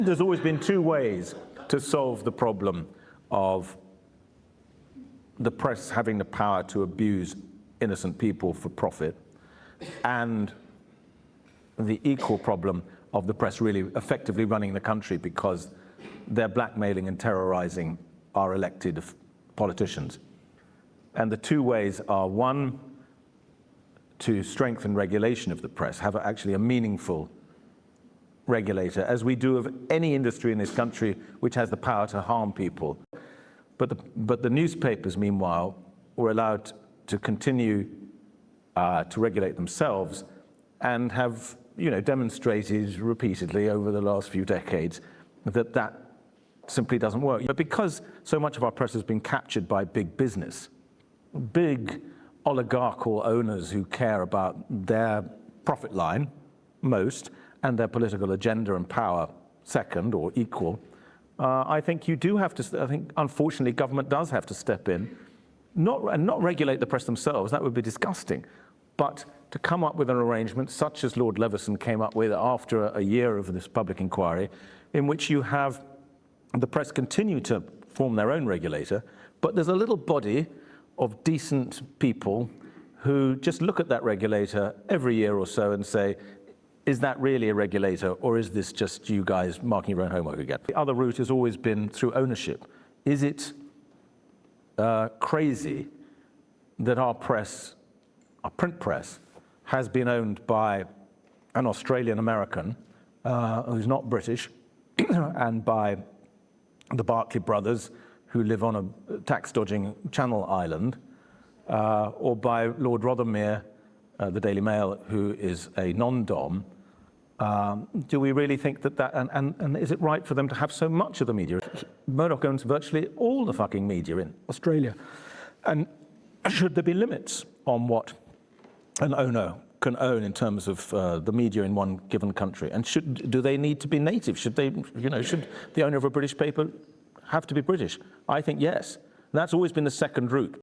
There's always been two ways to solve the problem of the press having the power to abuse innocent people for profit, and the equal problem of the press really effectively running the country because they're blackmailing and terrorizing our elected politicians. And the two ways are, one, to strengthen regulation of the press, have actually a meaningful regulator, as we do of any industry in this country which has the power to harm people. But the newspapers, meanwhile, were allowed to continue to regulate themselves and have, demonstrated repeatedly over the last few decades that that simply doesn't work. But because so much of our press has been captured by big business, big oligarchical owners who care about their profit line most, and their political agenda and power second or equal, I think you do have to, I think unfortunately government does have to step in, not regulate the press themselves, that would be disgusting, but to come up with an arrangement such as Lord Leveson came up with after a year of this public inquiry, in which you have the press continue to form their own regulator, but there's a little body of decent people who just look at that regulator every year or so and say, is that really a regulator, or is this just you guys marking your own homework again? The other route has always been through ownership. Is it crazy that our press, our print press, has been owned by an Australian American who's not British, and by the Barclay brothers who live on a tax-dodging Channel island, or by Lord Rothermere, the Daily Mail, who is a non-dom? Do we really think that and is it right for them to have so much of the media? Murdoch owns virtually all the fucking media in Australia. And should there be limits on what an owner can own in terms of the media in one given country? And do they need to be native? Should they, should the owner of a British paper have to be British? I think yes. That's always been the second route.